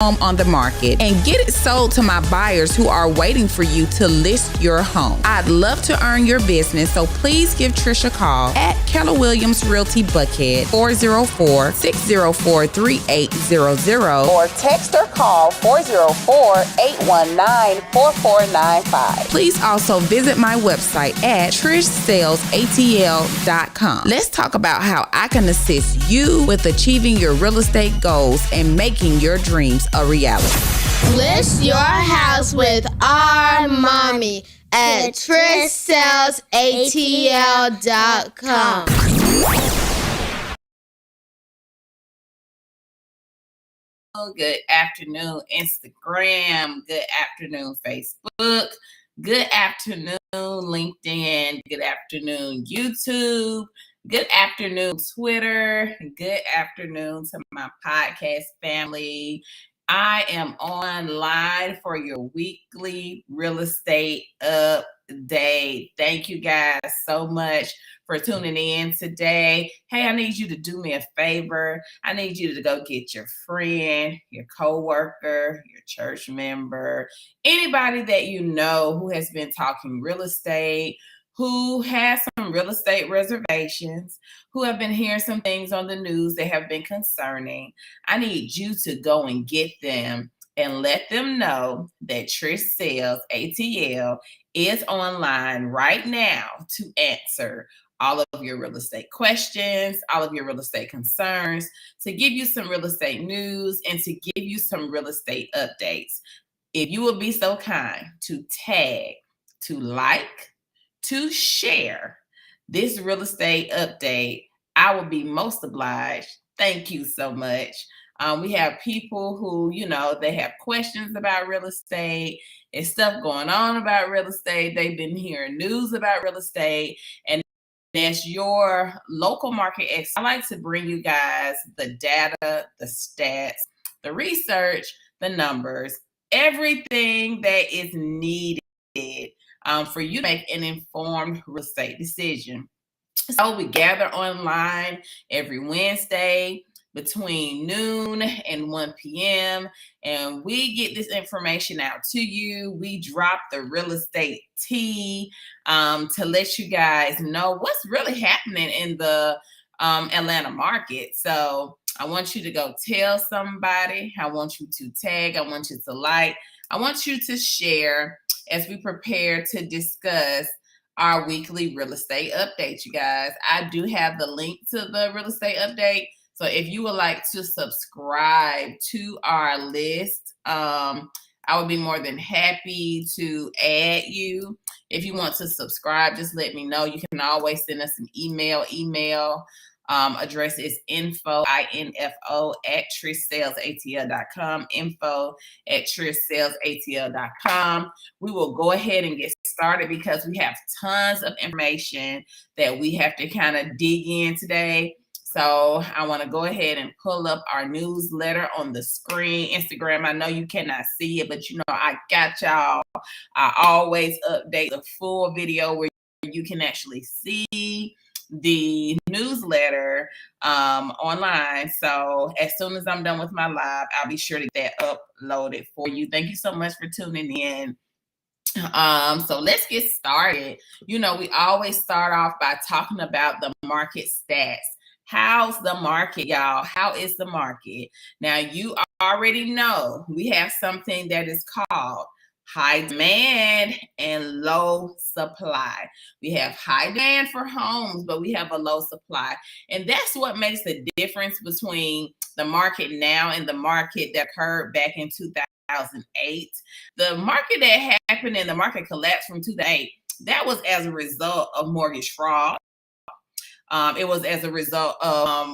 home on the market and get it sold to my buyers who are waiting for you to list your home. I'd love to earn your business, so please give Trish a call at Keller Williams Realty Buckhead 404-604-3800 or text or call 404-819-4495. Please also visit my website at trishsellsatl.com. Let's talk about how I can assist you with achieving your real estate goals and making your dreams a reality. List your house with our mommy at TrishSellsATL.com. Good afternoon, Instagram. Good afternoon, Facebook. Good afternoon, LinkedIn. Good afternoon, YouTube. Good afternoon, Twitter. Good afternoon to my podcast family. I am online for your weekly real estate update. Thank you guys so much for tuning in today. Hey, I need you to do me a favor. I need you to go get your friend, your coworker, your church member, anybody that you know who has been talking real estate, who has some real estate reservations, who have been hearing some things on the news that have been concerning. I need you to go and get them and let them know that Trish Sells ATL is online right now to answer all of your real estate questions, all of your real estate concerns, to give you some real estate news, and to give you some real estate updates. If you will be so kind to tag, to like, to share this real estate update, I will be most obliged. Thank you so much. We have people who, they have questions about real estate and stuff going on about real estate. They've been hearing news about real estate, and that's your local market expert. I like to bring you guys the data, the stats, the research, the numbers, everything that is needed for you to make an informed real estate decision. So we gather online every Wednesday between noon and 1 p.m. and we get this information out to you. We drop the real estate tea to let you guys know what's really happening in the Atlanta market. So I want you to go tell somebody. I want you to tag. I want you to like. I want you to share as we prepare to discuss our weekly real estate update, you guys. I do have the link to the real estate update. So if you would like to subscribe to our list, I would be more than happy to add you. If you want to subscribe, just let me know. You can always send us an email. Address is info at TrishSellsATL.com, info at TrishSellsATL.com. We will go ahead and get started because we have tons of information that we have to kind of dig in today. So I want to go ahead and pull up our newsletter on the screen. Instagram, I know you cannot see it, but I got y'all. I always update the full video where you can actually see the newsletter online. So as soon as I'm done with my live, I'll be sure to get that uploaded for you. Thank you so much for tuning in. So let's get started. We always start off by talking about the market stats. How's the market, y'all? How is the market? Now, you already know we have something that is called high demand and low supply. We have high demand for homes, but we have a low supply. And that's what makes the difference between the market now and the market that occurred back in 2008. The market that happened and the market collapse from 2008, that was as a result of mortgage fraud. It was as a result of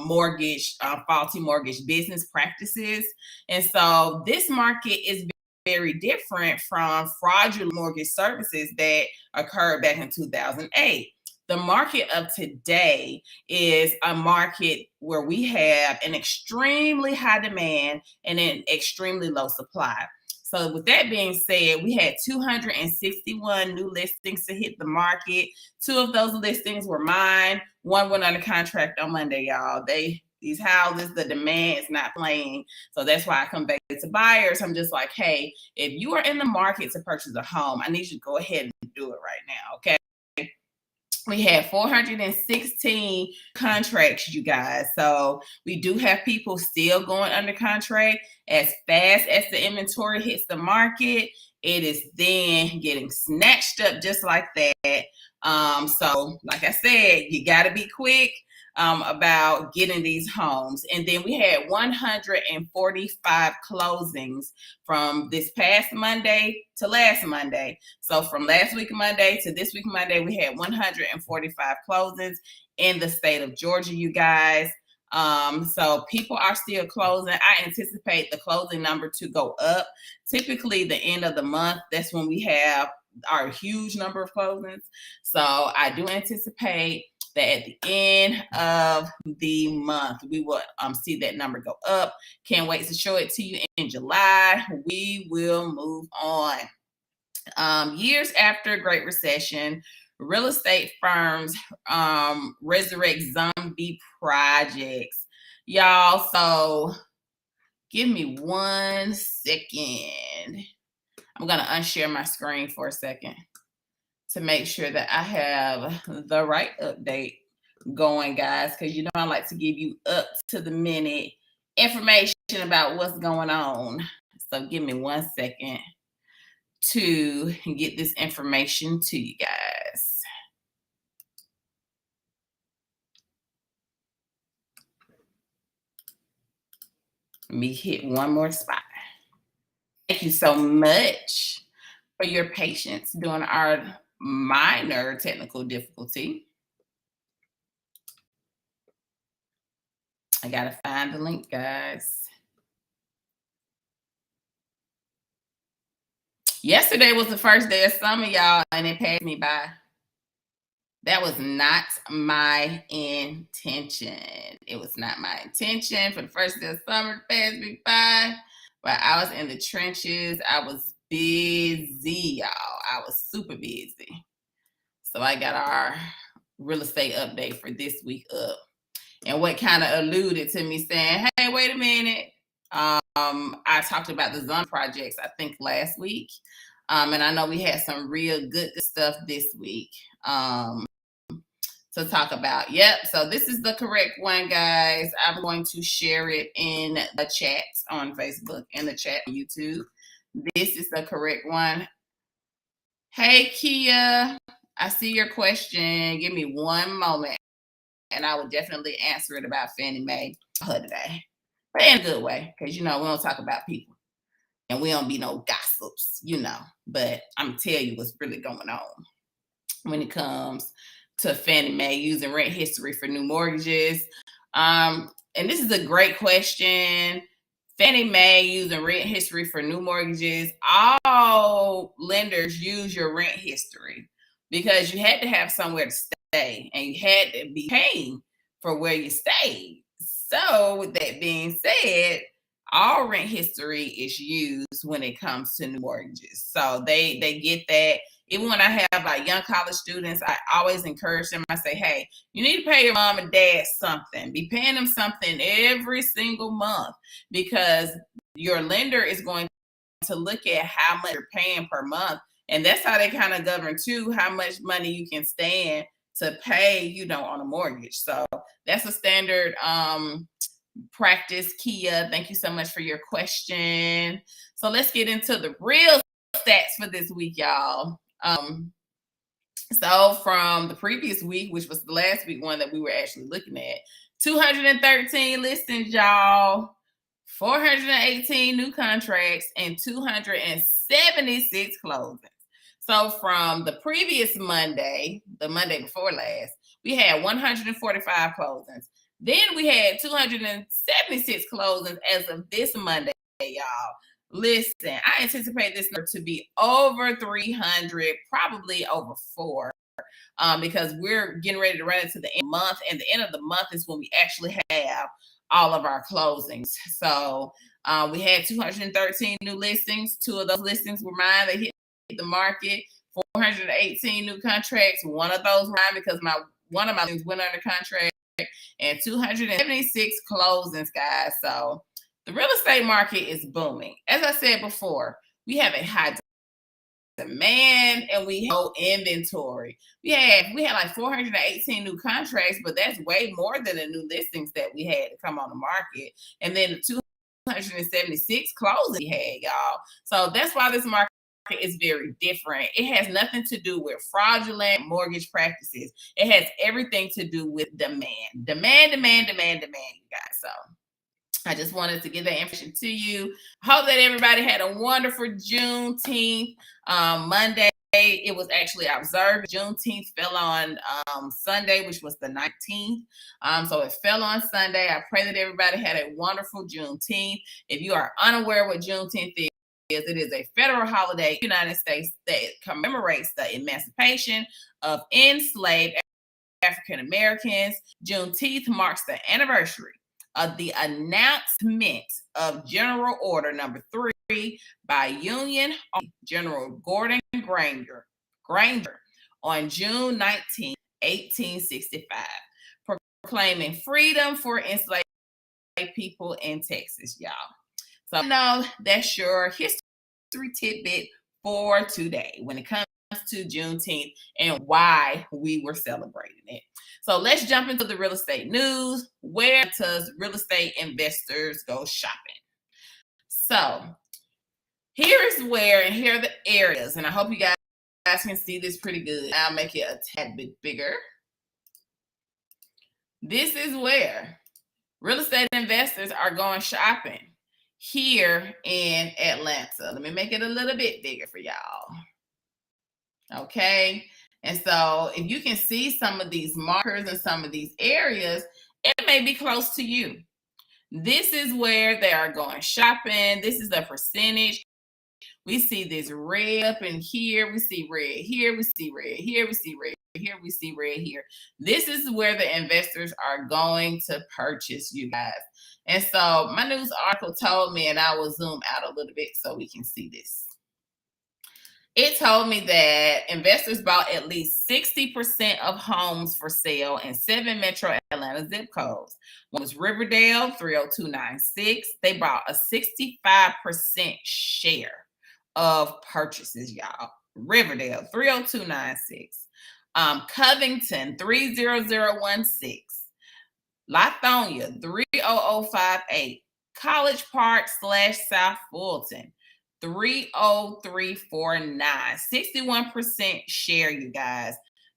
faulty mortgage business practices. And so this market is very different from fraudulent mortgage services that occurred back in 2008. The market of today is a market where we have an extremely high demand and an extremely low supply. So with that being said, we had 261 new listings to hit the market. 2 of those listings were mine. 1 went under contract on Monday, y'all. these houses, the demand is not playing. So that's why I come back to buyers. I'm just like, hey, if you are in the market to purchase a home, I need you to go ahead and do it right now, okay? We had 416 contracts, you guys. So we do have people still going under contract. As fast as the inventory hits the market, it is then getting snatched up just like that. So like I said, you got to be quick about getting these homes. And then we had 145 closings from this past Monday to last Monday. So from last week Monday to this week Monday, we had 145 closings in the state of Georgia, you guys. So people are still closing. I anticipate the closing number to go up. Typically the end of the month, that's when we have our huge number of closings. So I do anticipate that at the end of the month, we will see that number go up. Can't wait to show it to you in July. We will move on. Years after Great Recession, real estate firms resurrect zombie projects. Y'all, so give me 1 second. I'm going to unshare my screen for a second to make sure that I have the right update going, guys, because you know I like to give you up to the minute information about what's going on. So give me 1 second to get this information to you guys. Let me hit one more spot. Thank you so much for your patience during our minor technical difficulty. I gotta find the link, guys. Yesterday was the first day of summer, y'all, and it passed me by. That was not my intention. It was not my intention for the first day of summer to pass me by. But I was in the trenches. I was busy, y'all. I was super busy. So I got our real estate update for this week up. And what kind of alluded to me saying, hey, wait a minute. I talked about the zombie projects, I think, last week. And I know we had some real good stuff this week to talk about. Yep, so this is the correct one, guys. I'm going to share it in the chat on Facebook, in the chat on YouTube. This is the correct one. Hey, Kia, I see your question. Give me one moment, and I will definitely answer it about Fannie Mae today. But in a good way, because, you know, we don't talk about people. And we don't be no gossips, you know. But I'm going to tell you what's really going on when it comes to Fannie Mae using rent history for new mortgages. And this is a great question. Fannie Mae using rent history for new mortgages. All lenders use your rent history because you had to have somewhere to stay and you had to be paying for where you stayed. So with that being said, all rent history is used when it comes to new mortgages. So they get that. Even when I have like young college students, I always encourage them. I say, hey, you need to pay your mom and dad something. Be paying them something every single month because your lender is going to look at how much you're paying per month. And that's how they kind of govern too, how much money you can stand to pay, you know, on a mortgage. So that's a standard practice. Kia, thank you so much for your question. So let's get into the real stats for this week, y'all. So from the previous week, which was the last week one that we were actually looking at, 213 listings, y'all, 418 new contracts, and 276 closings. So from the previous Monday, the Monday before last, we had 145 closings. Then we had 276 closings as of this Monday, y'all. Listen, I anticipate this number to be over 300, probably over 4, because we're getting ready to run into the end of the month, and the end of the month is when we actually have all of our closings. So we had 213 new listings. 2 of those listings were mine. They hit the market. 418 new contracts. One of those were mine because one of my listings went under contract. and 276 closings, guys. So the real estate market is booming. As I said before, we have a high demand and we have inventory. We had like 418 new contracts, but that's way more than the new listings that we had to come on the market. And then the 276 closings we had, y'all. So that's why this market is very different. It has nothing to do with fraudulent mortgage practices. It has everything to do with demand, you guys. So I just wanted to give that information to you. Hope that everybody had a wonderful Juneteenth. Monday, it was actually observed. Juneteenth fell on Sunday, which was the 19th. So it fell on Sunday. I pray that everybody had a wonderful Juneteenth. If you are unaware what Juneteenth is, it is a federal holiday in the United States that commemorates the emancipation of enslaved African Americans. Juneteenth marks the anniversary of the announcement of General Order Number 3 by Union General Gordon Granger on June 19, 1865, proclaiming freedom for enslaved people in Texas, y'all. So I know that's your history tidbit for today when it comes to Juneteenth and why we were celebrating it. So let's jump into the real estate news. Where does real estate investors go shopping? So here are the areas, and I hope you guys can see this pretty good. I'll make it a tad bit bigger. This is where real estate investors are going shopping here in Atlanta. Let me make it a little bit bigger for y'all. Okay. And so if you can see some of these markers in some of these areas, it may be close to you. This is where they are going shopping. This is the percentage. We see this red up in here. We see red here. We see red here. We see red here. We see red here. This is where the investors are going to purchase, you guys. And so my news article told me, and I will zoom out a little bit so we can see this. It told me that investors bought at least 60% of homes for sale in 7 metro Atlanta zip codes. One was Riverdale, 30296. They bought a 65% share of purchases, y'all. Riverdale, 30296. Covington, 30016. Lithonia, 30058. College Park / South Fulton, 30349. 61% share, you guys.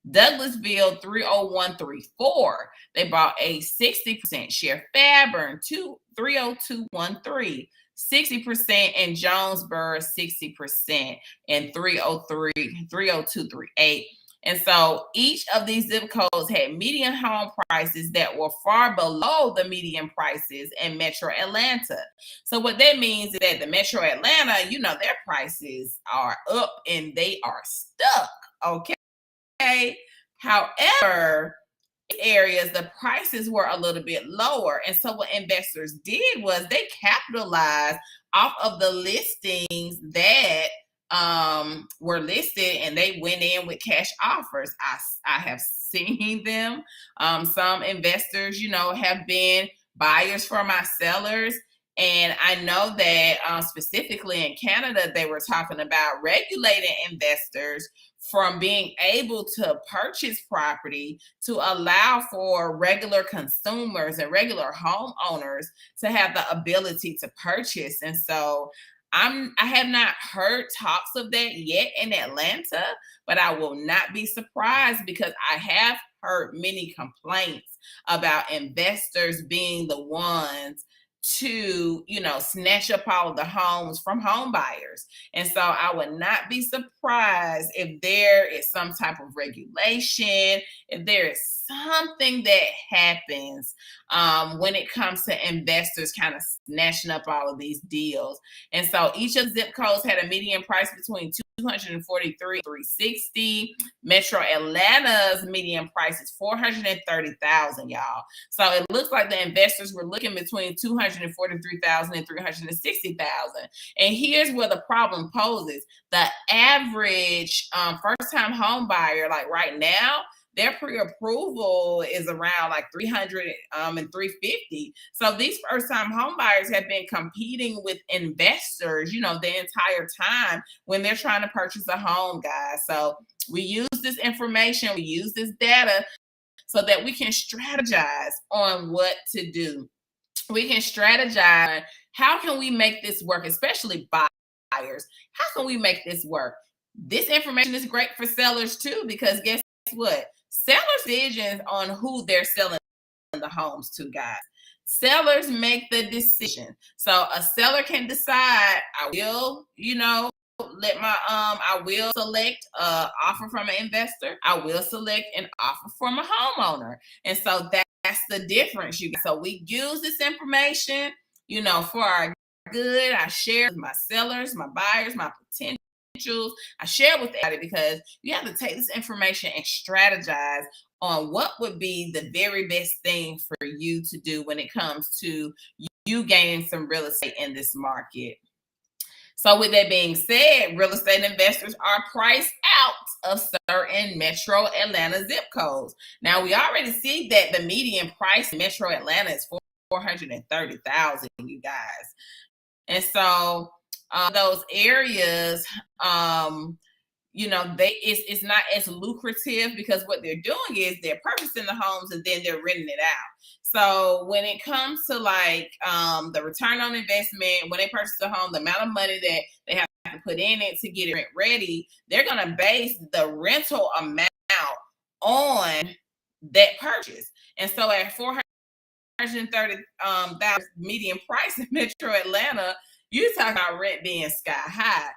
Douglasville, 30134. They bought a 60% share. Fairburn, 30213. 60%, and Jonesboro, 60%, and 30238. And so each of these zip codes had median home prices that were far below the median prices in Metro Atlanta. So what that means is that the Metro Atlanta, their prices are up and they are stuck. Okay. However, areas the prices were a little bit lower, and so what investors did was they capitalized off of the listings that were listed, and they went in with cash offers. I have seen them. Some investors, have been buyers for my sellers. And I know that specifically in Canada, they were talking about regulating investors from being able to purchase property to allow for regular consumers and regular homeowners to have the ability to purchase. And so I have not heard talks of that yet in Atlanta, but I will not be surprised because I have heard many complaints about investors being the ones to, snatch up all of the homes from home buyers. And so I would not be surprised if there is some type of regulation, if there is something that happens when it comes to investors kind of snatching up all of these deals. And so each of the zip codes had a median price between 243 360. Metro Atlanta's median price is 430,000, y'all. So it looks like the investors were looking between 243,000 and 360,000. And here's where the problem poses. The average first-time home buyer, like right now, their pre-approval is around like 300 and 350. So these first-time home buyers have been competing with investors, the entire time when they're trying to purchase a home, guys. So we use this information, we use this data so that we can strategize on what to do. We can strategize. How can we make this work, especially buyers? How can we make this work? This information is great for sellers too, because guess what? Sellers' decisions on who they're selling the homes to, guys. Sellers make the decision. So a seller can decide, I will, I will select an offer from an investor. I will select an offer from a homeowner. And so that's the difference, you guys. So we use this information, for our good. I share with my sellers, my buyers, my potentials. I share with everybody because you have to take this information and strategize on what would be the very best thing for you to do when it comes to you gaining some real estate in this market. So with that being said, real estate investors are priced out of certain Metro Atlanta zip codes. Now, we already see that the median price in Metro Atlanta is $430,000, you guys. And so those areas, it's not as lucrative because what they're doing is they're purchasing the homes and then they're renting it out. So when it comes to like the return on investment, when they purchase a home, the amount of money that they have to put in it to get it rent ready, they're going to base the rental amount on that purchase. And so at $430,000 median price in Metro Atlanta, you're talking about rent being sky high.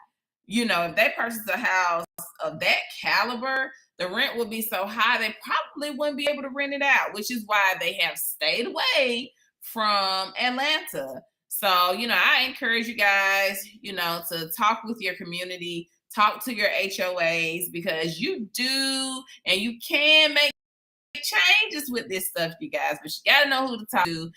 If they purchase a house of that caliber, the rent would be so high they probably wouldn't be able to rent it out, which is why they have stayed away from Atlanta. So, I encourage you guys, to talk with your community, talk to your HOAs, because you do and you can make changes with this stuff, you guys, but you got to know who to talk to,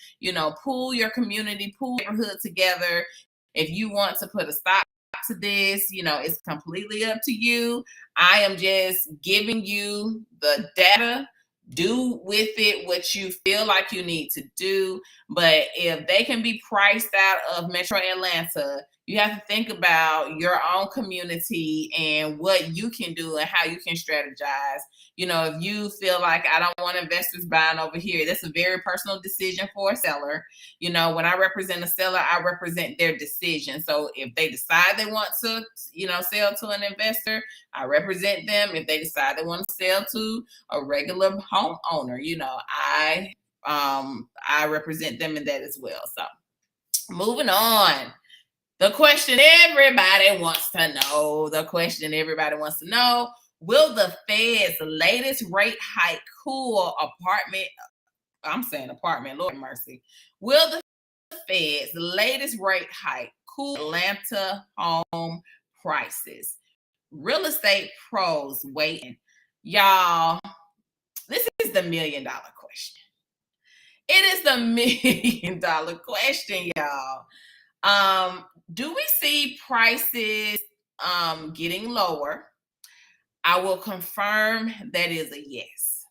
pull your community, pull your neighborhood together. If you want to put a stop to this, it's completely up to you. I am just giving you the data. Do with it what you feel like you need to do. But if they can be priced out of Metro Atlanta, you have to think about your own community and what you can do and how you can strategize. If you feel like I don't want investors buying over here, that's a very personal decision for a seller. When I represent a seller, I represent their decision. So if they decide they want to, sell to an investor, I represent them. If they decide they want to sell to a regular homeowner, I represent them in that as well. So moving on. The question everybody wants to know, will the Fed's latest rate hike cool apartment, Lord mercy. Will the Fed's latest rate hike cool Atlanta home prices? Real estate pros waiting. Y'all, this is the $1 million question. It is the $1 million question, y'all. Do we see prices getting lower? I will confirm that is a yes.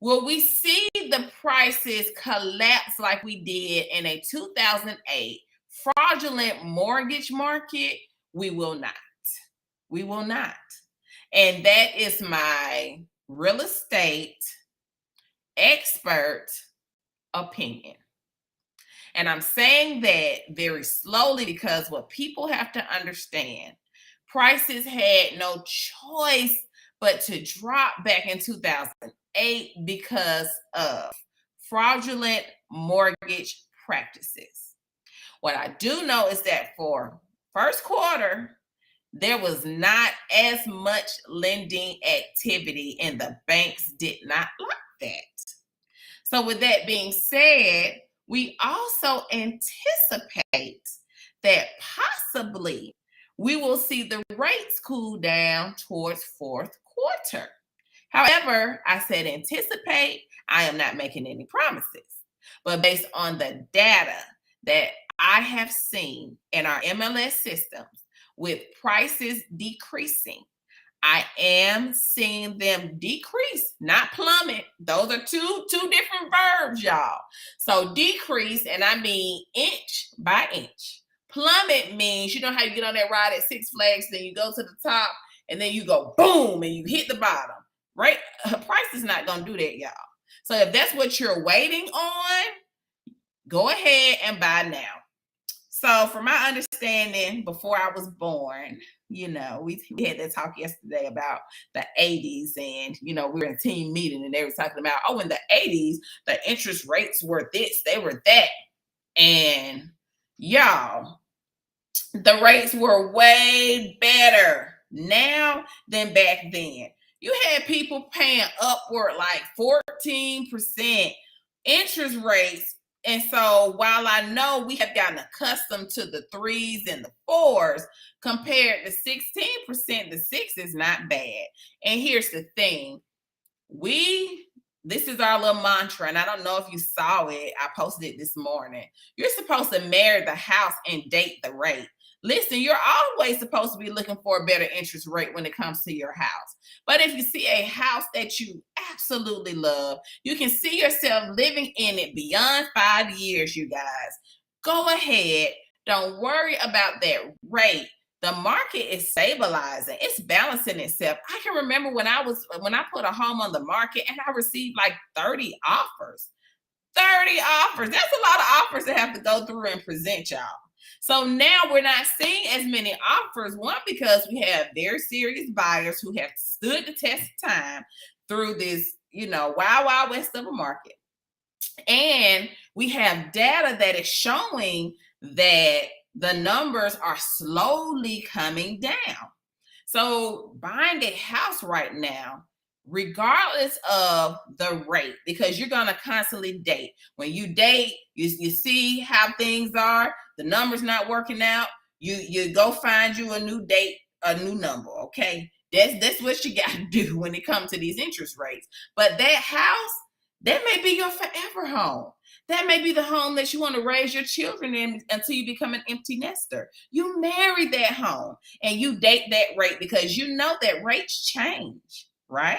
Will we see the prices collapse like we did in a 2008 fraudulent mortgage market? We will not. We will not. And that is my real estate expert opinion. And I'm saying that very slowly because what people have to understand, prices had no choice but to drop back in 2008 because of fraudulent mortgage practices. What I do know is that for first quarter, there was not as much lending activity and the banks did not like that. So with that being said, we also anticipate that possibly we will see the rates cool down towards fourth quarter. However, I said anticipate. I am not making any promises. But based on the data that I have seen in our MLS systems with prices decreasing, I am seeing them decrease, not plummet. Those are two different verbs, y'all. So decrease, and I mean inch by inch. Plummet means, you know how you get on that ride at Six Flags, then you go to the top, and then you go boom, and you hit the bottom, right? Price is not going to do that, y'all. So if that's what you're waiting on, go ahead and buy now. So from my understanding, before I was born, you know, we had that talk yesterday about the 80s, and, you know, we were in a team meeting and they were talking about, oh, in the 80s, the interest rates were this, they were that. And y'all, the rates were way better now than back then. You had people paying upward like 14% interest rates. And so while I know we have gotten accustomed to the 3s and the 4s, compared to 16%, the 6 is not bad. And here's the thing. This is our little mantra, and I don't know if you saw it. I posted it this morning. You're supposed to marry the house and date the rate. Listen, you're always supposed to be looking for a better interest rate when it comes to your house. But if you see a house that you absolutely love, you can see yourself living in it beyond 5 years, you guys, go ahead. Don't worry about that rate. The market is stabilizing. It's balancing itself. I can remember when I put a home on the market and I received like 30 offers. 30 offers. That's a lot of offers to have to go through and present, y'all. So now we're not seeing as many offers. One, because we have very serious buyers who have stood the test of time through this, you know, wild west of a market. And we have data that is showing that the numbers are slowly coming down. So buying a house right now, regardless of the rate, because you're going to constantly date. When you date, you see how things are, the numbers not working out, you go find you a new date, a new number, okay? That's what you got to do when it comes to these interest rates. But that house, that may be your forever home. That may be the home that you want to raise your children in until you become an empty nester. You marry that home and you date that rate because you know that rates change, right?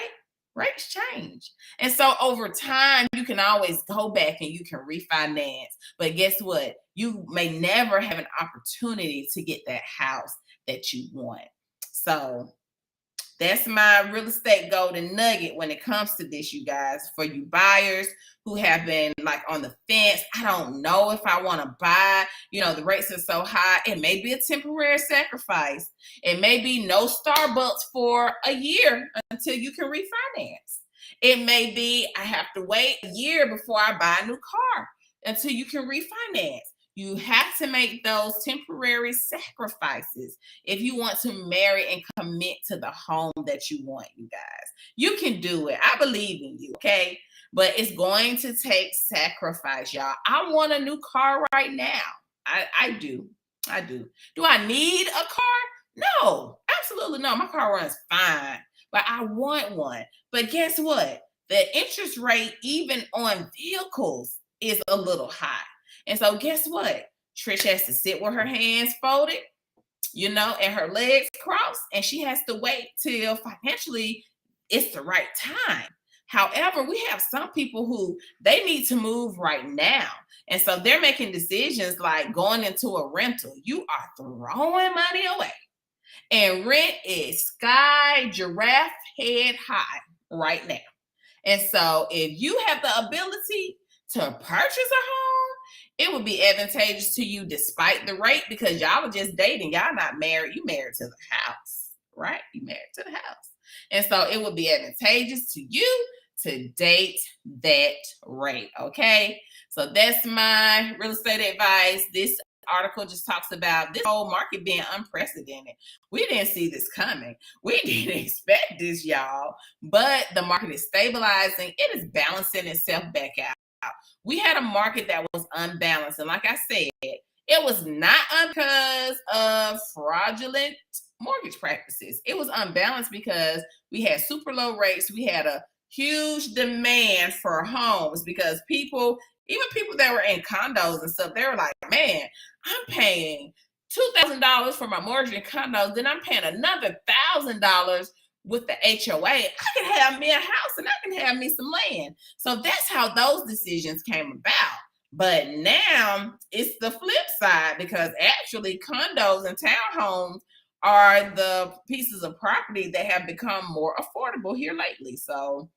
Rates change. And so over time, you can always go back and you can refinance. But guess what? You may never have an opportunity to get that house that you want. So that's my real estate golden nugget when it comes to this, you guys. For you buyers who have been like on the fence, I don't know if I want to buy, you know, the rates are so high. It may be a temporary sacrifice. It may be no Starbucks for a year until you can refinance. It may be I have to wait a year before I buy a new car until you can refinance. You have to make those temporary sacrifices if you want to marry and commit to the home that you want, you guys. You can do it. I believe in you, okay? But it's going to take sacrifice, y'all. I want a new car right now. I do. Do I need a car? No, absolutely no. My car runs fine, but I want one. But guess what? The interest rate, even on vehicles, is a little high. And so guess what? Trish has to sit with her hands folded, you know, and her legs crossed, and she has to wait till financially it's the right time. However, we have some people who they need to move right now. And so they're making decisions like going into a rental. You are throwing money away. And rent is sky giraffe head high right now. And so if you have the ability to purchase a home, it would be advantageous to you despite the rate, because y'all are just dating. Y'all not married. You married to the house, right? You married to the house. And so it would be advantageous to you to date that rate, okay? So that's my real estate advice. This article just talks about this whole market being unprecedented. We didn't see this coming. We didn't expect this, y'all. But the market is stabilizing. It is balancing itself back out. We had a market that was unbalanced. And like I said, it was not because of fraudulent mortgage practices. It was unbalanced because we had super low rates. We had a huge demand for homes because people, even people that were in condos and stuff, they were like, man, I'm paying $2,000 for my mortgage in condos. Then I'm paying another $1,000 with the HOA, I can have me a house and I can have me some land. So that's how those decisions came about. But now it's the flip side, because actually condos and townhomes are the pieces of property that have become more affordable here lately. So,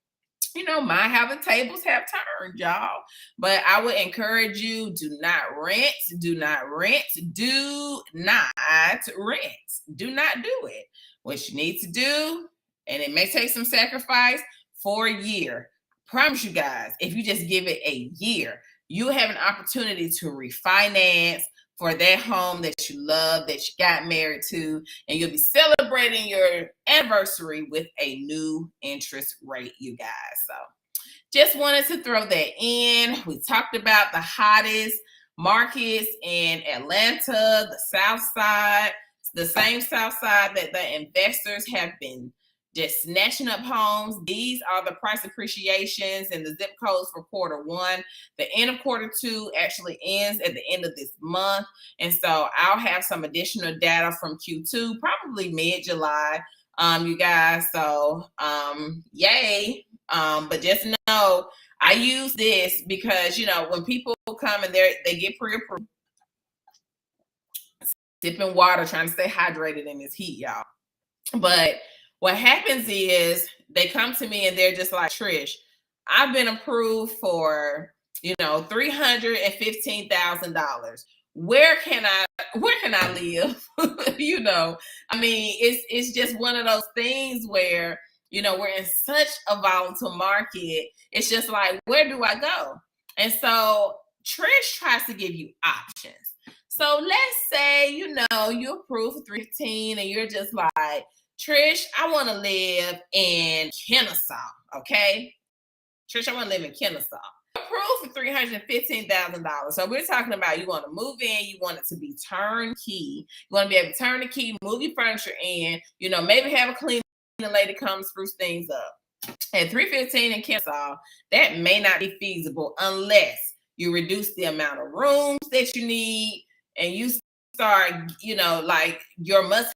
my how the tables have turned, y'all. But I would encourage you, do not rent, do not rent, do not rent. Do not do it. What you need to do, and it may take some sacrifice, for a year. Promise you guys, if you just give it a year, you have an opportunity to refinance for that home that you love, that you got married to, and you'll be celebrating your anniversary with a new interest rate, you guys. So just wanted to throw that in. We talked about the hottest markets in Atlanta, the South Side, the same South Side that the investors have been just snatching up homes. These are the price appreciations and the zip codes for quarter one. The end of quarter two actually ends at the end of this month. And so I'll have some additional data from Q2, probably mid-July, you guys. So yay. But just know I use this because, when people come and they get pre-approved, sipping water, trying to stay hydrated in this heat, y'all. But what happens is they come to me and they're just like, Trish, I've been approved for, $315,000. Where can I live? It's just one of those things where, we're in such a volatile market. It's just like, where do I go? And so Trish tries to give you options. So let's say, you approve for 315 and you're just like, Trish, I want to live in Kennesaw, okay? Trish, I want to live in Kennesaw. Approved for $315,000. So we're talking about, you want to move in, you want it to be turnkey. You want to be able to turn the key, move your furniture in, maybe have a cleaning lady come spruce things up. At 315 in Kennesaw, that may not be feasible unless you reduce the amount of rooms that you need and you start, like your must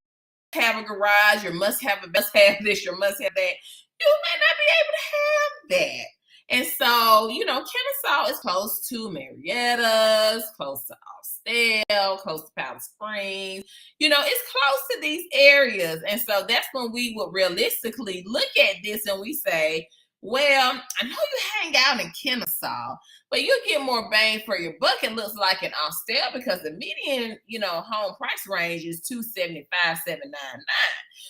have a garage, your must have this, your must have that. You may not be able to have that. And so, Kennesaw is close to Marietta's, close to Austell, close to Powder Springs. It's close to these areas. And so that's when we would realistically look at this and we say, well, I know you hang out in Kennesaw, but you get more bang for your buck, it looks like, in Austell, because the median, home price range is $275,799.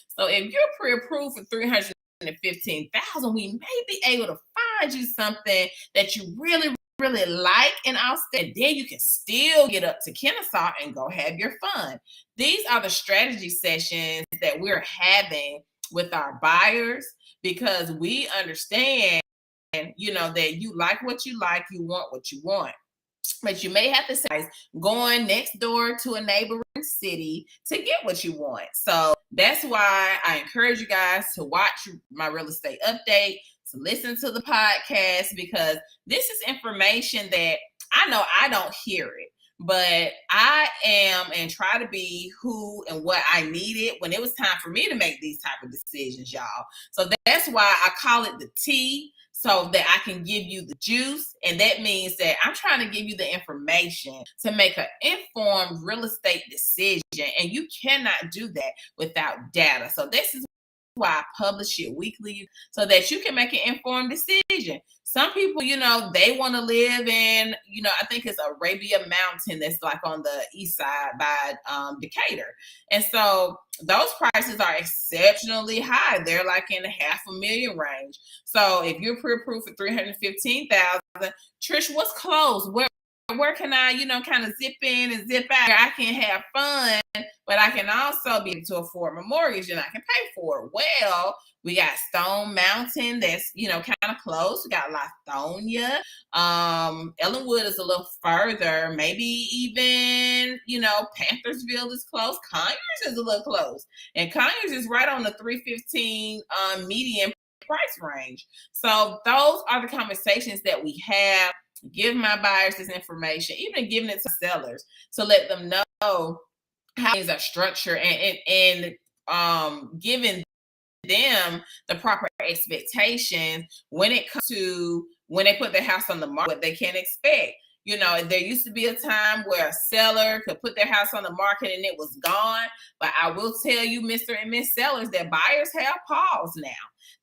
So if you're pre-approved for $315,000, we may be able to find you something that you really, really like in Austell. Then you can still get up to Kennesaw and go have your fun. These are the strategy sessions that we're having with our buyers, because we understand, that you like what you like, you want what you want. But you may have to say, going next door to a neighboring city to get what you want. So that's why I encourage you guys to watch my real estate update, to listen to the podcast, because this is information that I know I don't hear it, but I am and try to be who and what I needed when it was time for me to make these type of decisions, y'all. So that's why I call it the tea, so that I can give you the juice. And that means that I'm trying to give you the information to make an informed real estate decision. And you cannot do that without data. So this is why I publish it weekly, so that you can make an informed decision. Some people, they want to live in, I think it's Arabia Mountain, that's like on the east side by Decatur. And so those prices are exceptionally high. They're like in the $500,000 range. So if you're pre-approved for $315,000, Trish, what's close? Where can I, kind of zip in and zip out? I can have fun, but I can also be able to afford my mortgage and I can pay for it. Well, we got Stone Mountain that's, kind of close. We got Lithonia. Ellenwood is a little further. Maybe even, Panthersville is close. Conyers is a little close. And Conyers is right on the 315 median price range. So those are the conversations that we have. Give my buyers this information, even giving it to sellers, to let them know how things are structured, and giving them the proper expectations when it comes to when they put their house on the market, what they can expect. You know, there used to be a time where a seller could put their house on the market and it was gone. But I will tell you, Mr. and Miss Sellers, that buyers have pause now.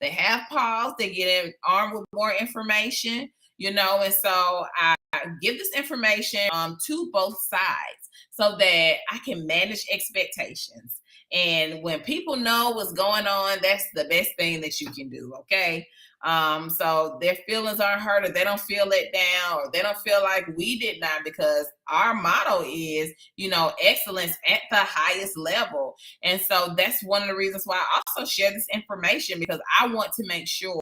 They have pause. They get armed with more information, you know, and so I give this information to both sides so that I can manage expectations. And when people know what's going on, that's the best thing that you can do, okay? So their feelings aren't hurt, or they don't feel let down, or they don't feel like we did not, because our motto is, you know, excellence at the highest level. And so that's one of the reasons why I also share this information, because I want to make sure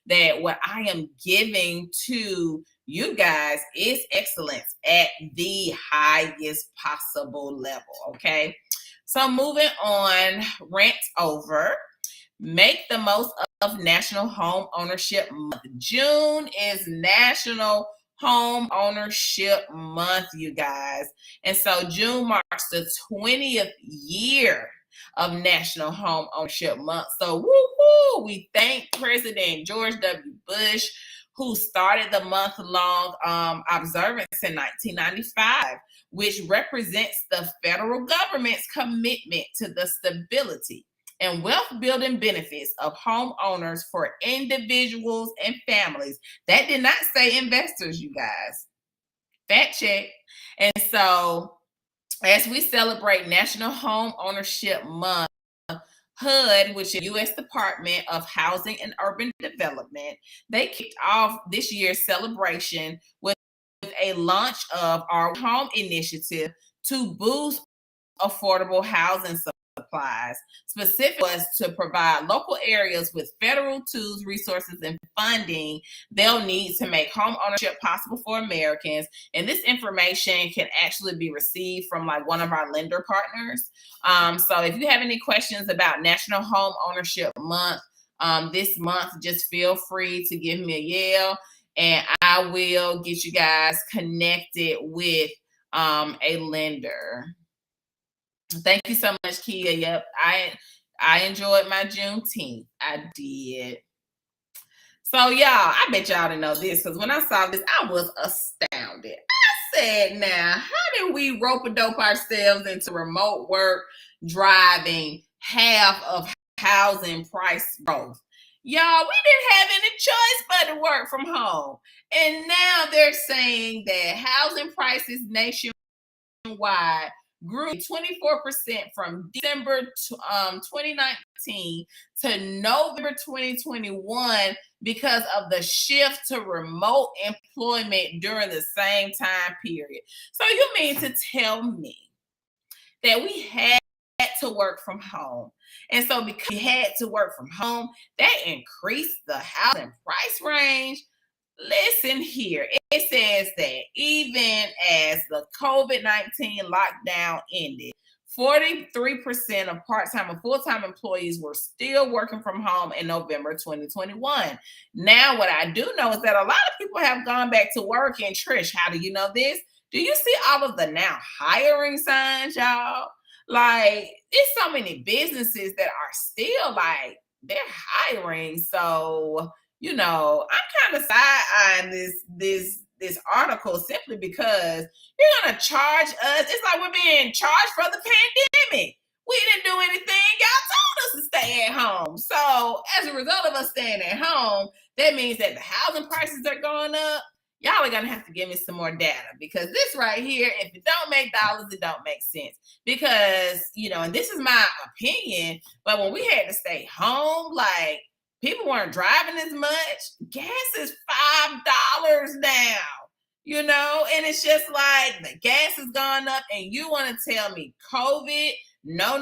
that what I am giving to you guys is excellence at the highest possible level, okay? So moving on, rant over. Make the most of National Home Ownership Month. June is National Home Ownership Month, you guys. And so June marks the 20th year of National Home Ownership Month. So woo-hoo, we thank President George W. Bush, who started the month-long observance in 1995, which represents the federal government's commitment to the stability and wealth building benefits of homeowners for individuals and families. That did not say investors, you guys. Fact check. And so as we celebrate National Home Ownership Month, HUD, which is U.S. Department of Housing and Urban Development, they kicked off this year's celebration with a launch of our home initiative to boost affordable housing supplies. Specific was to provide local areas with federal tools, resources, and funding they'll need to make home ownership possible for Americans. And this information can actually be received from like one of our lender partners. So if you have any questions about National Home Ownership Month this month, just feel free to give me a yell, and I will get you guys connected with a lender. Thank you so much, Kia. Yep, I enjoyed my Juneteenth. I did. So y'all, I bet y'all didn't know this, because when I saw this, I was astounded. I said, now, how did we rope-a-dope ourselves into remote work driving half of housing price growth? Y'all, we didn't have any choice but to work from home. And now they're saying that housing prices nationwide grew 24% from December 2019 to November 2021 because of the shift to remote employment during the same time period. So you mean to tell me that we had to work from home? And so because we had to work from home, that increased the housing price range. Listen here, it says that even as the COVID-19 lockdown ended, 43% of part-time and full-time employees were still working from home in November 2021. Now, what I do know is that a lot of people have gone back to work. And Trish, how do you know this? Do you see all of the now hiring signs, y'all? Like, there's so many businesses that are still like, they're hiring. So, you know, I'm kind of side-eyeing this article simply because you're going to charge us. It's like we're being charged for the pandemic. We didn't do anything. Y'all told us to stay at home. So as a result of us staying at home, that means that the housing prices are going up. Y'all are going to have to give me some more data, because this right here, if it don't make dollars, it don't make sense. Because, you know, and this is my opinion, but when we had to stay home, like, people weren't driving as much. Gas is $5 now, you know? And it's just like the gas has gone up, and you want to tell me COVID? No.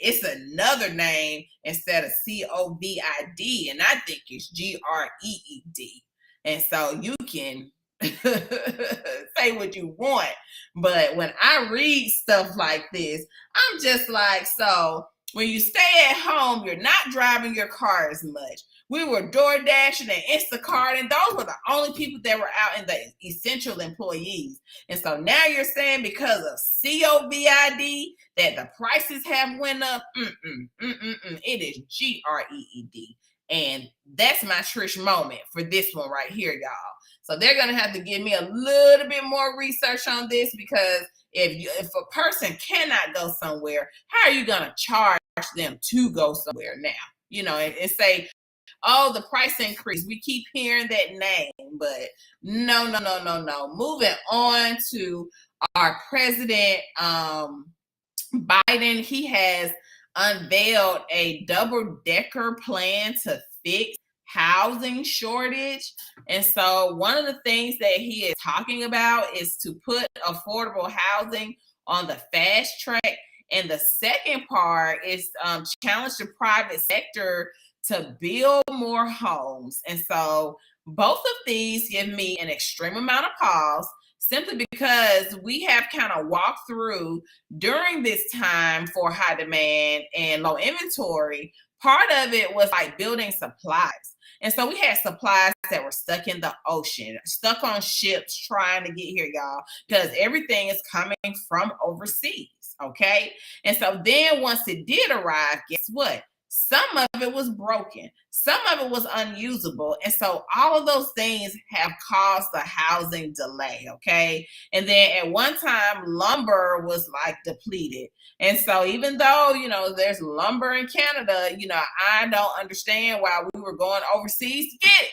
It's another name instead of COVID, and I think it's GREED. And so you can say what you want. But when I read stuff like this, I'm just like, so when you stay at home, you're not driving your car as much. We were DoorDashing and Instacart, and those were the only people that were out in the essential employees. And so now you're saying because of COVID that the prices have went up. It is GREED. And that's my Trish moment for this one right here, y'all. So they're going to have to give me a little bit more research on this, because if a person cannot go somewhere, how are you going to charge them to go somewhere now? You know, and say, oh, the price increase. We keep hearing that name, but no. Moving on to our president, Biden. He has unveiled a double-decker plan to fix housing shortage. And so one of the things that he is talking about is to put affordable housing on the fast track. And the second part is challenge the private sector to build more homes. And so both of these give me an extreme amount of pause, simply because we have kind of walked through during this time for high demand and low inventory. Part of it was like building supplies. And so we had supplies that were stuck in the ocean, stuck on ships trying to get here, y'all, because everything is coming from overseas, okay? And so then once it did arrive, guess what? Some of it was broken. Some of it was unusable. And so all of those things have caused a housing delay, okay? And then at one time, lumber was like depleted. And so even though, you know, there's lumber in Canada, you know, I don't understand why we were going overseas to get it.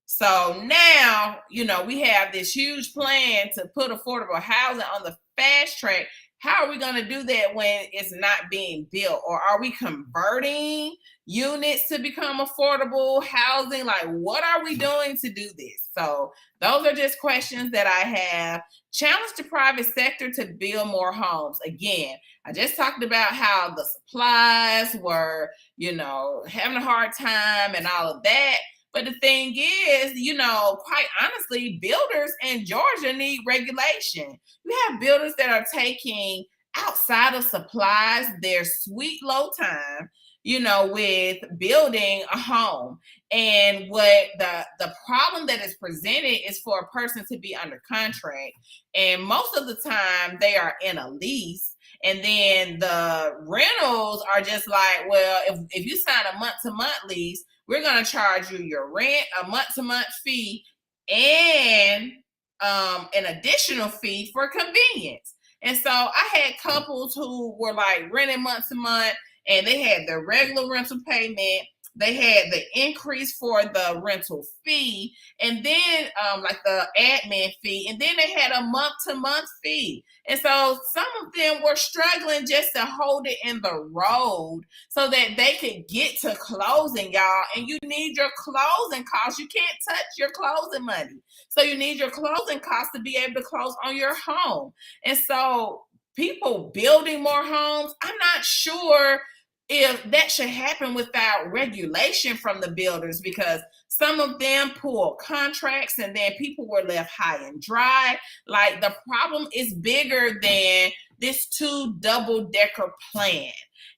So now, you know, we have this huge plan to put affordable housing on the fast track. How are we going to do that when it's not being built? Or are we converting units to become affordable housing? Like, what are we doing to do this? So those are just questions that I have. Challenge the private sector to build more homes. Again, I just talked about how the supplies were, you know, having a hard time and all of that. But the thing is, you know, quite honestly, builders in Georgia need regulation. You have builders that are taking outside of supplies their sweet low time, you know, with building a home. And what the problem that is presented is for a person to be under contract. And most of the time they are in a lease. And then the rentals are just like, well, if you sign a month-to-month lease, we're going to charge you your rent, a month-to-month fee, and an additional fee for convenience. And so I had couples who were like renting month-to-month, and they had their regular rental payment. They had the increase for the rental fee, and then like the admin fee, and then they had a month-to-month fee. And so some of them were struggling just to hold it in the road so that they could get to closing, y'all. And you need your closing costs. You can't touch your closing money. So you need your closing costs to be able to close on your home. And so people building more homes, I'm not sure if that should happen without regulation from the builders, because some of them pulled contracts and then people were left high and dry. Like, the problem is bigger than this 2 double-decker plan.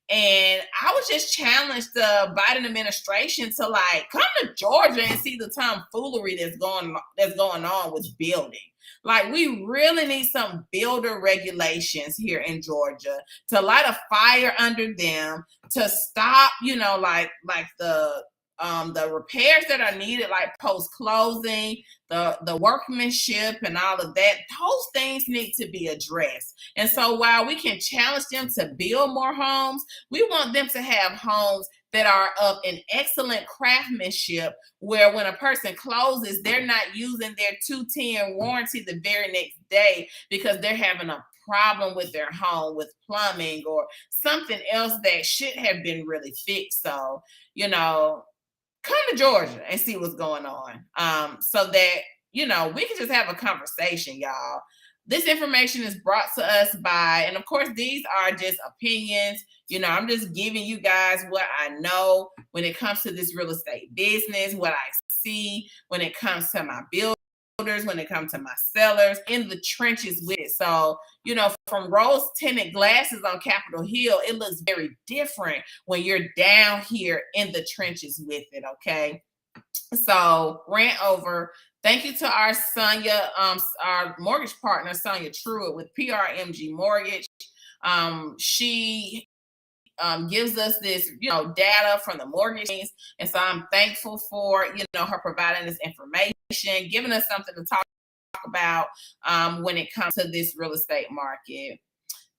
And I was just challenged the Biden administration to like come to Georgia and see the tomfoolery that's going on with building. Like, we really need some builder regulations here in Georgia to light a fire under them, to stop, you know, like the repairs that are needed, like post-closing, the workmanship and all of that. Those things need to be addressed. And so while we can challenge them to build more homes, we want them to have homes that are of an excellent craftsmanship, where when a person closes, they're not using their 210 warranty the very next day because they're having a problem with their home, with plumbing or something else that should have been really fixed. So, you know, come to Georgia and see what's going on, so that, you know, we can just have a conversation, y'all. This information is brought to us by, and of course, these are just opinions. You know, I'm just giving you guys what I know when it comes to this real estate business, what I see when it comes to my building when it comes to my sellers, in the trenches with it. So, from rose tinted glasses on Capitol Hill, it looks very different when you're down here in the trenches with it, okay? So, rant over. Thank you to our Sonia, our mortgage partner, Sonia Truitt with PRMG Mortgage. She gives us this, data from the mortgages. And so I'm thankful for, her providing this information, giving us something to talk about when it comes to this real estate market.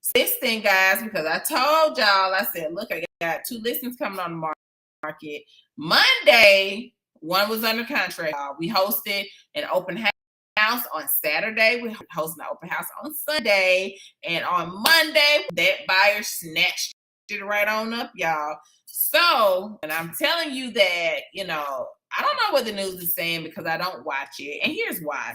So this thing, guys, because I told y'all, I said, look, I got 2 listings coming on the market. Monday, one was under contract. We hosted an open house on Saturday. We hosted an open house on Sunday. And on Monday, that buyer snatched it right on up, y'all. So, and I'm telling you that, I don't know what the news is saying because I don't watch it. And here's why.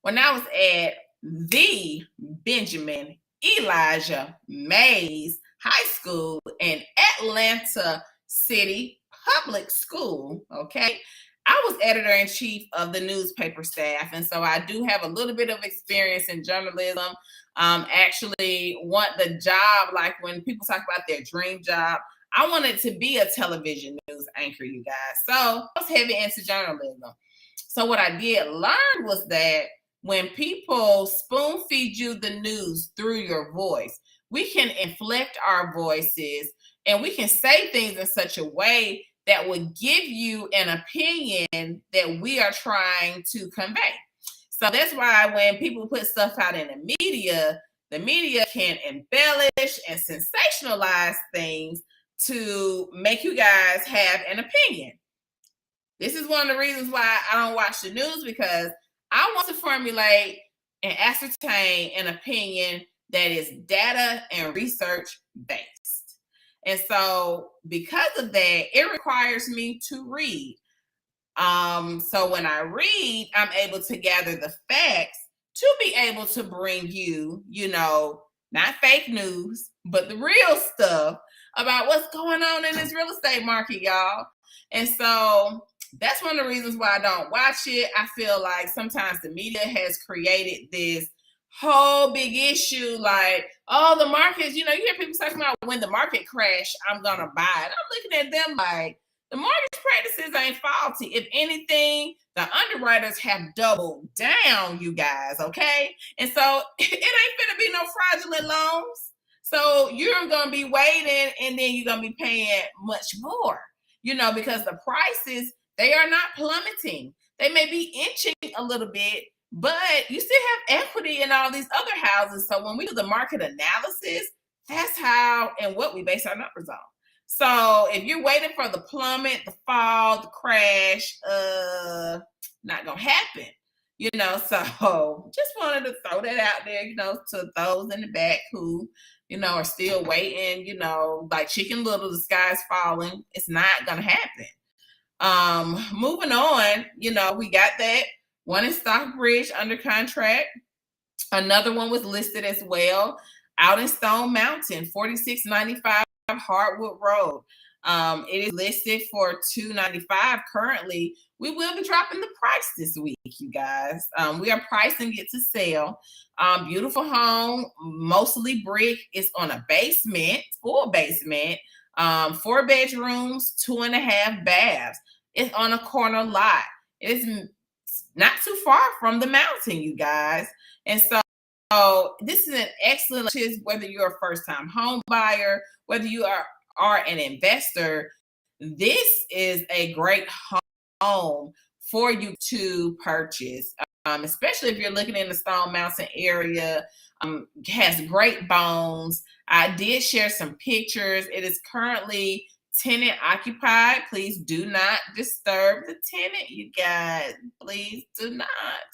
When I was at the Benjamin Elijah Mays High School in Atlanta City Public School, okay, I was editor-in-chief of the newspaper staff, and so I do have a little bit of experience in journalism. Actually want the job, like when people talk about their dream job, I wanted to be a television news anchor, you guys. So I was heavy into journalism. So what I did learn was that when people spoon feed you the news through your voice, we can inflect our voices and we can say things in such a way that would give you an opinion that we are trying to convey. So that's why when people put stuff out in the media can embellish and sensationalize things to make you guys have an opinion. This is one of the reasons why I don't watch the news, because I want to formulate and ascertain an opinion that is data and research based. And so because of that, it requires me to read. So when I read, I'm able to gather the facts to be able to bring you, not fake news, but the real stuff about what's going on in this real estate market, y'all. And so that's one of the reasons why I don't watch it. I feel like sometimes the media has created this whole big issue, like, oh, the markets, you hear people talking about when the market crash, I'm going to buy it. I'm looking at them like, the mortgage practices ain't faulty. If anything, the underwriters have doubled down, you guys, okay? And so it ain't gonna be no fraudulent loans. So you're going to be waiting and then you're going to be paying much more, because the prices, they are not plummeting. They may be inching a little bit, but you still have equity in all these other houses. So when we do the market analysis, that's how and what we base our numbers on. So if you're waiting for the plummet, the fall, the crash, not gonna happen, So just wanted to throw that out there, to those in the back who, are still waiting, like Chicken Little, the sky's falling. It's not gonna happen. Moving on, we got that one in Stockbridge under contract. Another one was listed as well out in Stone Mountain, 4695 Hardwood Road. It is listed for $295 currently. We will be dropping the price this week, you guys. We are pricing it to sell. Beautiful home, mostly brick. It's on a basement, full basement. 4 bedrooms, 2.5 baths. It's on a corner lot. It's not too far from the mountain, you guys. And so this is an excellent choice, whether you're a first-time home buyer, whether you are an investor. This is a great home for you to purchase, especially if you're looking in the Stone Mountain area. Has great bones. I did share some pictures. It is currently tenant occupied. Please do not disturb the tenant, you guys. Please do not.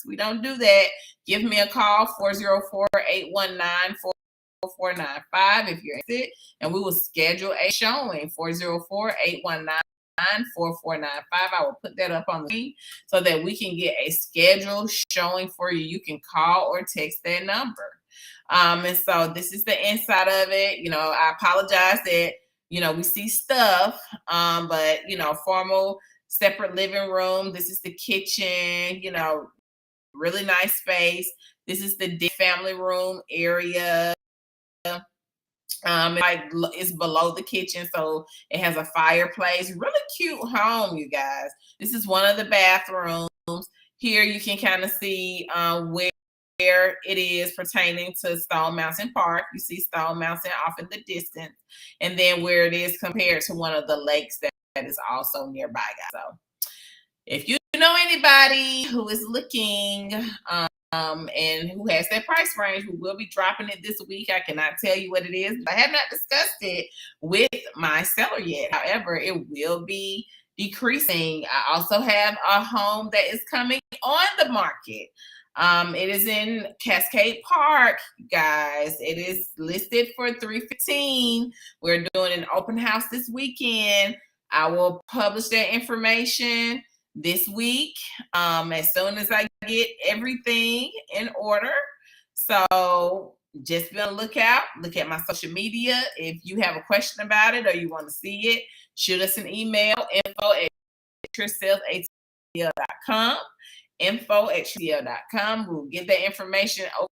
We don't do that. Give me a call, 404-819-4495 if you're interested, and we will schedule a showing, 404-819-4495. I will put that up on the screen so that we can get a scheduled showing for you. You can call or text that number. And so this is the inside of it. I apologize that we see stuff, but formal separate living room. This is the kitchen, really nice space. This is the family room area. It's below the kitchen, so it has a fireplace. Really cute home, you guys. This is one of the bathrooms. Here you can kind of see where it is pertaining to Stone Mountain Park. You see Stone Mountain off in the distance, and then where it is compared to one of the lakes that is also nearby, guys. So if you know anybody who is looking and who has that price range, we will be dropping it this week. I cannot tell you what it is. I have not discussed it with my seller yet. However, it will be decreasing. I also have a home that is coming on the market. It is in Cascade Park, guys. It is listed for $315. We're doing an open house this weekend. I will publish that information this week as soon as I get everything in order. So just be on the lookout. Look at my social media. If you have a question about it or you want to see it, shoot us an email, info@trishsellsatl.com. info@trishsellsatl.com. We'll get that information over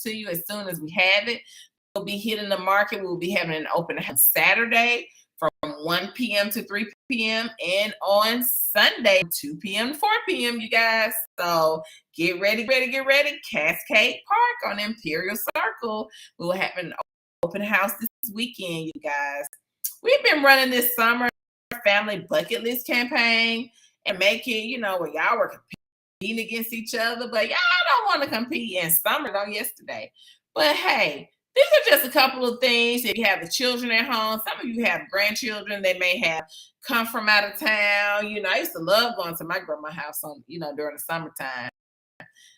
to you as soon as we have it. We'll be hitting the market. We'll be having an open house Saturday from 1 p.m. to 3 p.m. and on Sunday, 2 p.m. to 4 p.m., you guys. So get ready. Cascade Park on Imperial Circle. We'll have an open house this weekend, you guys. We've been running this summer family bucket list campaign and making, where y'all were competing against each other, but y'all don't want to compete in summer on yesterday. But hey, these are just a couple of things. If you have the children at home, some of you have grandchildren, they may have come from out of town. I used to love going to my grandma's house during the summertime.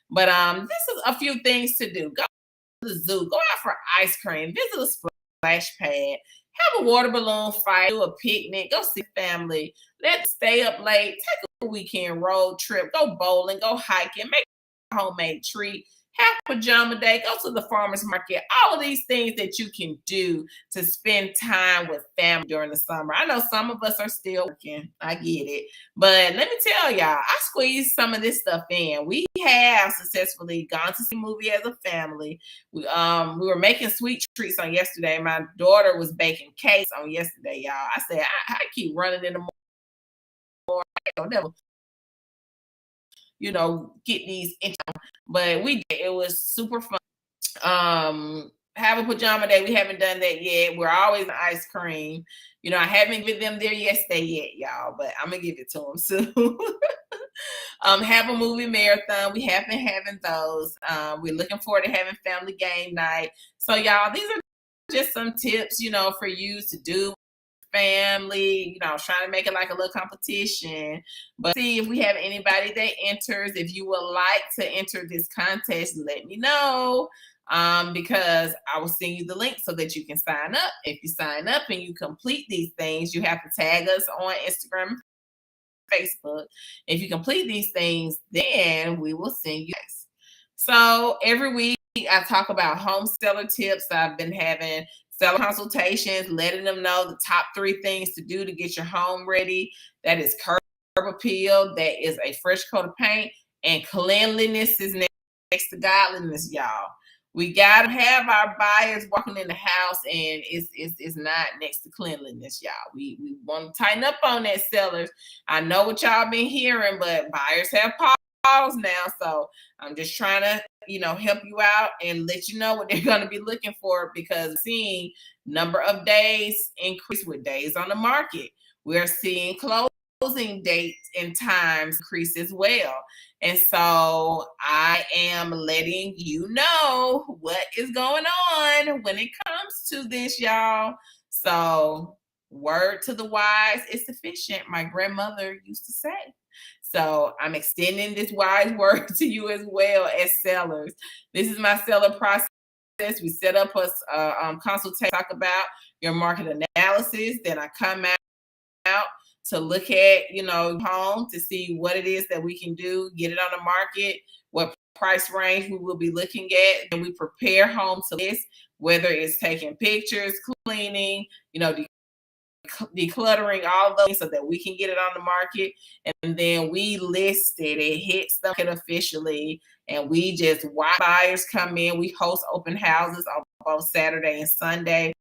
But this is a few things to do. Go to the zoo, go out for ice cream, visit a splash pad, have a water balloon fight, do a picnic, go see family, let's stay up late, take a weekend road trip, go bowling, go hiking, make a homemade treat, have pajama day, go to the farmer's market, all of these things that you can do to spend time with family during the summer. I know some of us are still working. I get it. But let me tell y'all, I squeezed some of this stuff in. We have successfully gone to see a movie as a family. We were making sweet treats on yesterday. My daughter was baking cakes on yesterday, y'all. I said, I keep running in the morning. I don't never get these, but we did. It was super fun. Have a pajama day. We haven't done that yet. We're always ice cream. I haven't given them their yesterday yet, y'all, but I'm gonna give it to them soon. Have a movie marathon. We have been having those. We're looking forward to having family game night. So y'all, these are just some tips, for you to do family, trying to make it like a little competition. But see if we have anybody that enters. If you would like to enter this contest, let me know, because I will send you the link so that you can sign up. If you sign up and you complete these things, you have to tag us on Instagram, Facebook. If you complete these things, then we will send you guys. So every week I talk about home seller tips. I've been having seller consultations, letting them know the top 3 things to do to get your home ready. That is curb appeal, that is a fresh coat of paint, and cleanliness is next to godliness, y'all. We got to have our buyers walking in the house and it's not next to cleanliness, y'all. We want to tighten up on that, sellers. I know what y'all been hearing, but buyers have pause now. So I'm just trying to, help you out and let you know what they're going to be looking for, because seeing number of days increase with days on the market. We're seeing closing dates and times increase as well. And so I am letting you know what is going on when it comes to this, y'all. So word to the wise is sufficient, my grandmother used to say. So I'm extending this wise word to you as well as sellers. This is my seller process. We set up a consultation, talk about your market analysis. Then I come out to look at, home to see what it is that we can do, get it on the market, what price range we will be looking at. And we prepare home to list, whether it's taking pictures, cleaning, decluttering all those so that we can get it on the market. And then we list it. It hits the market officially. And we just watch buyers come in. We host open houses on both Saturday and Sunday.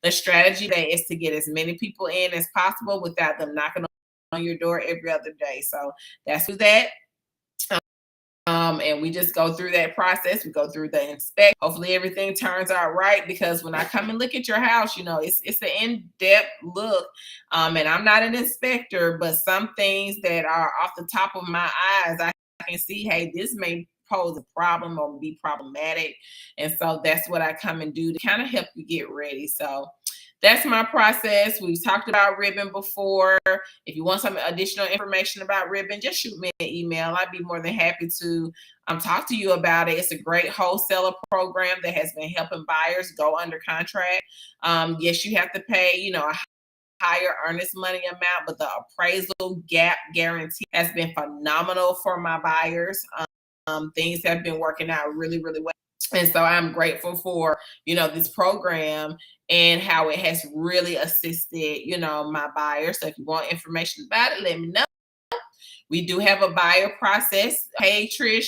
The strategy there is to get as many people in as possible without them knocking on your door every other day. So that's that. And we just go through that process. We go through the inspect. Hopefully everything turns out right, because when I come and look at your house, it's an in-depth look. And I'm not an inspector, but some things that are off the top of my eyes, I can see, hey, this may pose a problem or be problematic. And so that's what I come and do to kind of help you get ready. So that's my process. We've talked about ribbon before. If you want some additional information about ribbon, just shoot me an email. I'd be more than happy to talk to you about it. It's a great wholesaler program that has been helping buyers go under contract. Yes, you have to pay, a higher earnest money amount, but the appraisal gap guarantee has been phenomenal for my buyers. Things have been working out really, really well. And so I'm grateful for, this program and how it has really assisted, my buyers. So if you want information about it, let me know. We do have a buyer process. Hey, Trish,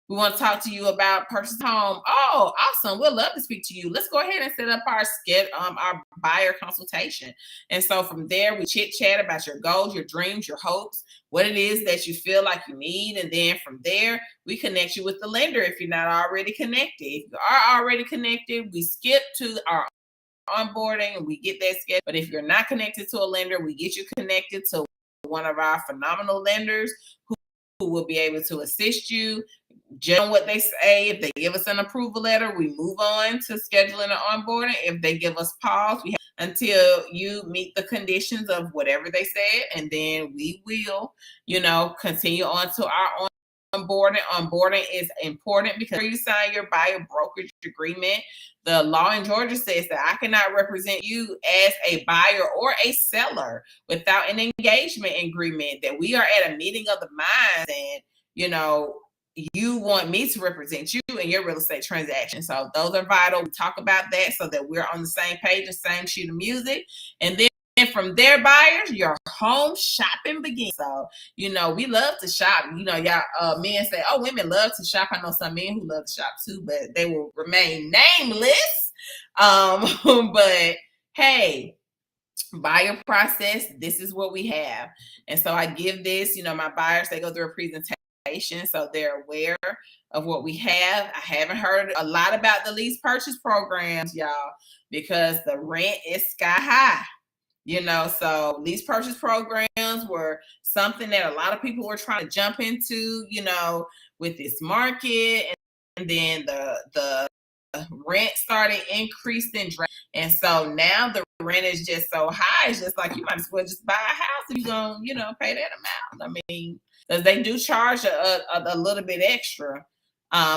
we want to talk to you about purchase home. Oh, awesome. We'd love to speak to you. Let's go ahead and set up our buyer consultation. And so from there, we chit chat about your goals, your dreams, your hopes, what it is that you feel like you need. And then from there, we connect you with the lender if you're not already connected. If you are already connected, we skip to our onboarding and we get that scheduled. But if you're not connected to a lender, we get you connected to one of our phenomenal lenders who will be able to assist you. Judge on what they say. If they give us an approval letter, we move on to scheduling an onboarding. If they give us pause, we have until you meet the conditions of whatever they said, and then we will, continue on to our onboarding. Onboarding is important because you sign your buyer brokerage agreement. The law in Georgia says that I cannot represent you as a buyer or a seller without an engagement agreement, that we are at a meeting of the minds and, you want me to represent you in your real estate transaction. So those are vital. We talk about that so that we're on the same page, the same sheet of music. And then from there, buyers, your home shopping begins. So, we love to shop. Y'all, men say, oh, women love to shop. I know some men who love to shop too, but they will remain nameless. But hey, buyer process, this is what we have. And so I give this, my buyers, they go through a presentation so they're aware of what we have. I haven't heard a lot about the lease purchase programs, y'all, because the rent is sky high. So lease purchase programs were something that a lot of people were trying to jump into, with this market. And then the rent started increasing. And so now the rent is just so high. It's just like, you might as well just buy a house if you're going to, pay that amount. I mean, because they do charge a little bit extra.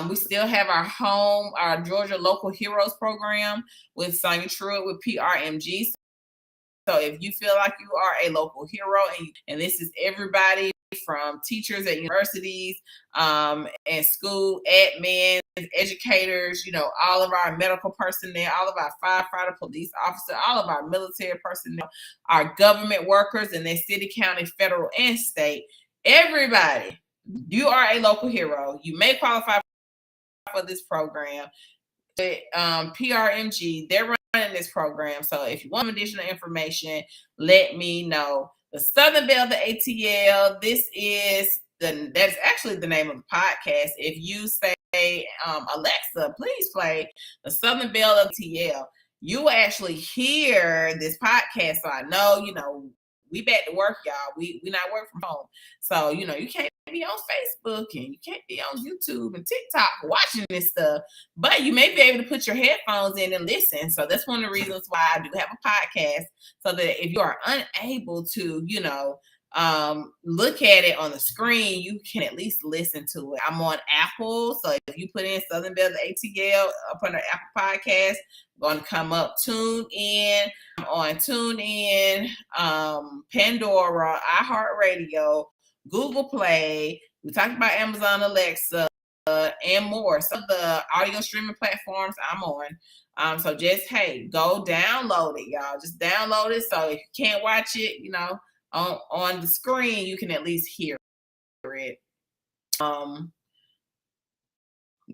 We still have our Georgia Local Heroes program with Sonia Truitt with PRMG. So if you feel like you are a local hero, and this is everybody from teachers at universities, and school admins, educators, all of our medical personnel, all of our firefighter, police officer, all of our military personnel, our government workers, and their city, county, federal, and state. Everybody, you are a local hero. You may qualify for this program. PRMG, they're running this program. So if you want additional information, let me know. The Southern Belle, the ATL, that's actually the name of the podcast. If you say, Alexa, please play the Southern Belle ATL, you will actually hear this podcast. So I know, we back to work, y'all. We not work from home. So, you can't be on Facebook and you can't be on YouTube and TikTok watching this stuff, but you may be able to put your headphones in and listen. So that's one of the reasons why I do have a podcast, so that if you are unable to, look at it on the screen, you can at least listen to it. I'm on Apple. So if you put in Southern Belle ATL up under Apple Podcast, going to come up. Tune in. I'm on TuneIn, Pandora, iHeartRadio, Google Play. We talked about Amazon Alexa, and more. Some of the audio streaming platforms I'm on. So just, hey, go download it, y'all. Just download it. So if you can't watch it, on the screen, you can at least hear it.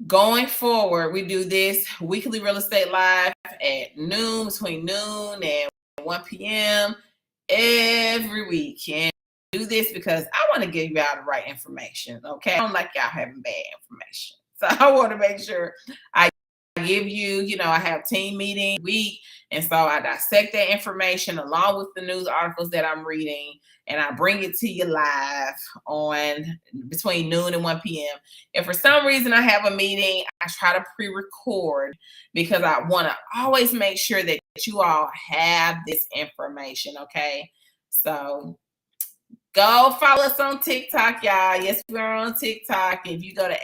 Going forward, we do this weekly real estate live at noon, between noon and 1 p.m. every week. And do this because I want to give y'all the right information. Okay. I don't like y'all having bad information. So I want to make sure I give you, I have team meeting week. And so I dissect that information along with the news articles that I'm reading, and I bring it to you live on between noon and 1 p.m. If for some reason I have a meeting, I try to pre-record because I want to always make sure that you all have this information. Okay. So go follow us on TikTok, y'all. Yes, we're on TikTok. If you go to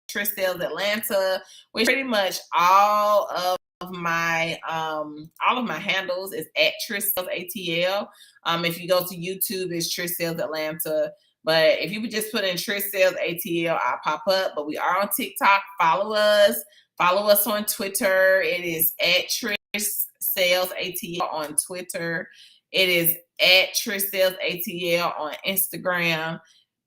Trish Sells Atlanta, which pretty much all of my handles is at Trish Sells ATL. If you go to YouTube, it's Trish Sells Atlanta. But if you would just put in Trish Sells ATL, I'll pop up. But we are on TikTok. Follow us. Follow us on Twitter. It is at Trish Sells ATL on Twitter. It is at Trish Sells ATL on Instagram.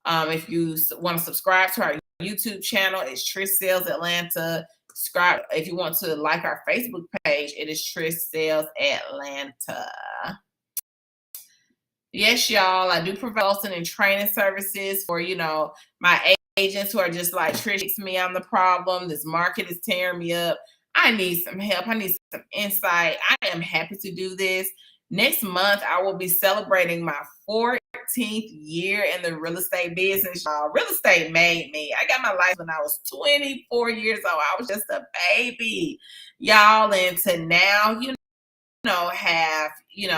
If you want to subscribe to our YouTube channel, it's Trish Sells Atlanta. Subscribe. If you want to like our Facebook page, it is Trish Sells Atlanta. Yes, y'all, I do provide consulting and training services for, my agents who are just like, Trish, fix me, I'm the problem. This market is tearing me up. I need some help. I need some insight. I am happy to do this. Next month, I will be celebrating my 14th year in the real estate business. Real estate made me. I got my license when I was 24 years old. I was just a baby, y'all. And to now, have,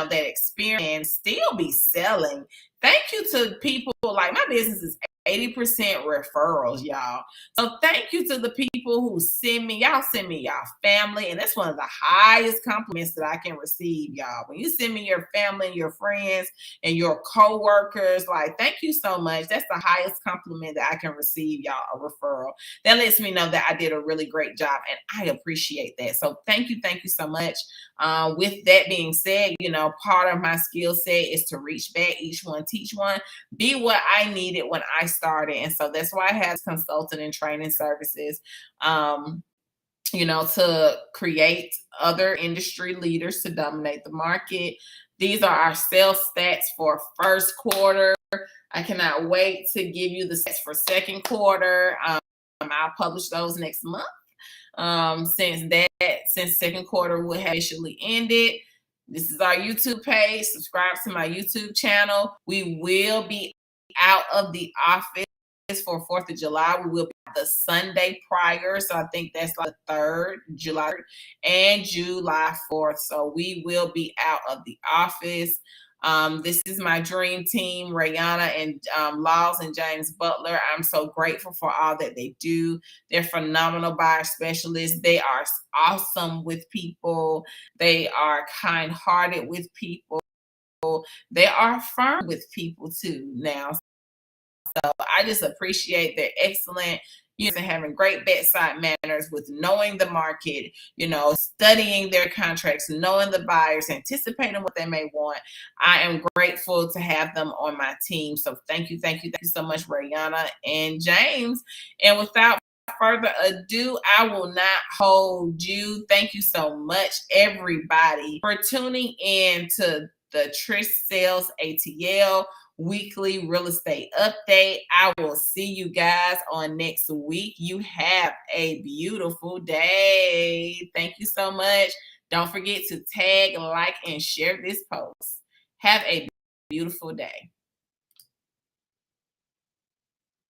that experience, still be selling. Thank you to people, like my business is 80% referrals, y'all. So thank you to the people who send me y'all family. And that's one of the highest compliments that I can receive, y'all. When you send me your family and your friends and your co-workers, like, thank you so much. That's the highest compliment that I can receive, y'all, a referral. That lets me know that I did a really great job, and I appreciate that. So thank you so much. With that being said, part of my skill set is to reach back, each one, teach one, be what I needed when I started. And so that's why I have consulting and training services, to create other industry leaders to dominate the market. These are our sales stats for first quarter. I cannot wait to give you the stats for second quarter. I'll publish those next month. Since second quarter will have officially ended. This is our YouTube page. Subscribe to my YouTube channel. We will be out of the office for 4th of July. We will be the Sunday prior. So I think that's like the 3rd, July and July 4th. So we will be out of the office. This is my dream team, Rayana and Laws and James Butler. I'm so grateful for all that they do. They're phenomenal buyer specialists. They are awesome with people. They are kind-hearted with people. They are firm with people too now. So I just appreciate their excellent, and having great bedside manners with knowing the market, studying their contracts, knowing the buyers, anticipating what they may want. I am grateful to have them on my team. So thank you so much, Rayana and James. And without further ado, I will not hold you. Thank you so much, everybody, for tuning in to the Trish Sells ATL weekly real estate update. I will see you guys on next week. You have a beautiful day. Thank you so much. Don't forget to tag, like, and share this post. Have a beautiful day.